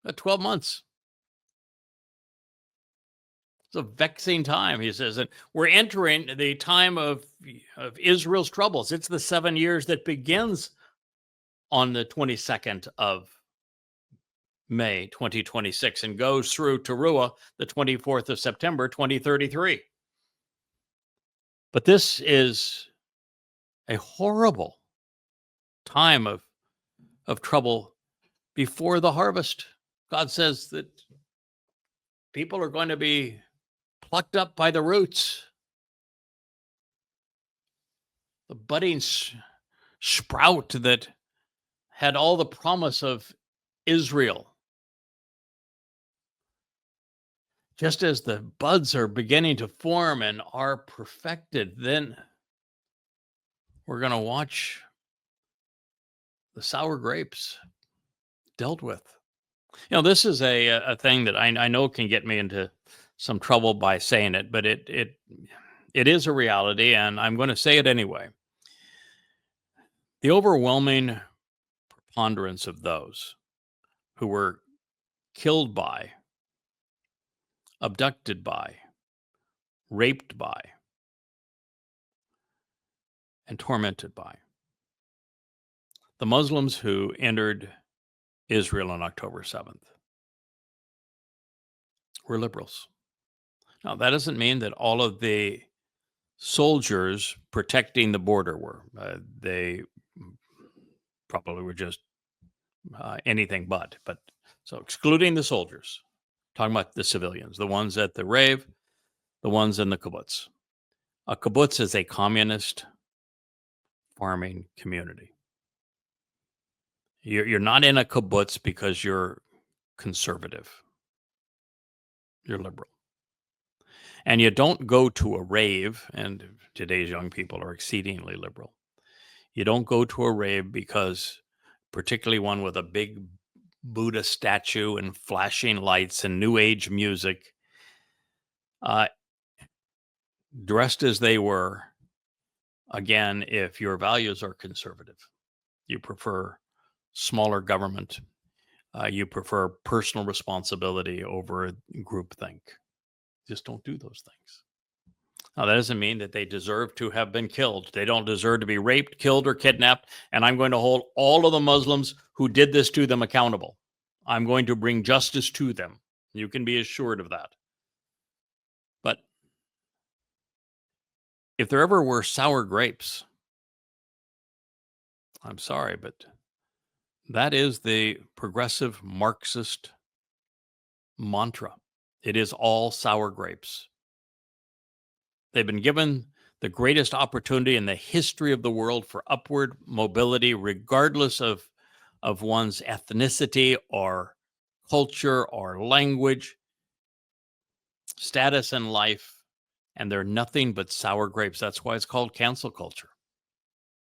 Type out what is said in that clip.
12 months. It's a vexing time, he says. And we're entering the time of Israel's troubles. It's the 7 years that begins on the 22nd of May, 2026, and goes through Towrah, the 24th of September, 2033. But this is a horrible time of trouble before the harvest. God says that people are going to be plucked up by the roots. The budding sprout that had all the promise of Israel. Just as the buds are beginning to form and are perfected, then we're going to watch the sour grapes dealt with. You know, this is a thing that I know can get me into some trouble by saying it, but it is a reality, and I'm going to say it anyway. The overwhelming preponderance of those who were killed by, abducted by, raped by, and tormented by the Muslims who entered Israel on October 7th were liberals. Now, that doesn't mean that all of the soldiers protecting the border were. They probably were just anything but. So excluding the soldiers, talking about the civilians, the ones at the rave, the ones in the kibbutz. A kibbutz is a communist farming community. You're not in a kibbutz because you're conservative. You're liberal. And you don't go to a rave, and today's young people are exceedingly liberal. You don't go to a rave because, particularly one with a big Buddha statue and flashing lights and new age music, dressed as they were, again, if your values are conservative, you prefer smaller government, you prefer personal responsibility over groupthink. Just don't do those things. Now, that doesn't mean that they deserve to have been killed. They don't deserve to be raped, killed, or kidnapped. And I'm going to hold all of the Muslims who did this to them accountable. I'm going to bring justice to them. You can be assured of that. But if there ever were sour grapes, I'm sorry, but that is the progressive Marxist mantra. It is all sour grapes. They've been given the greatest opportunity in the history of the world for upward mobility, regardless of one's ethnicity or culture or language, status in life, and they're nothing but sour grapes. That's why it's called cancel culture.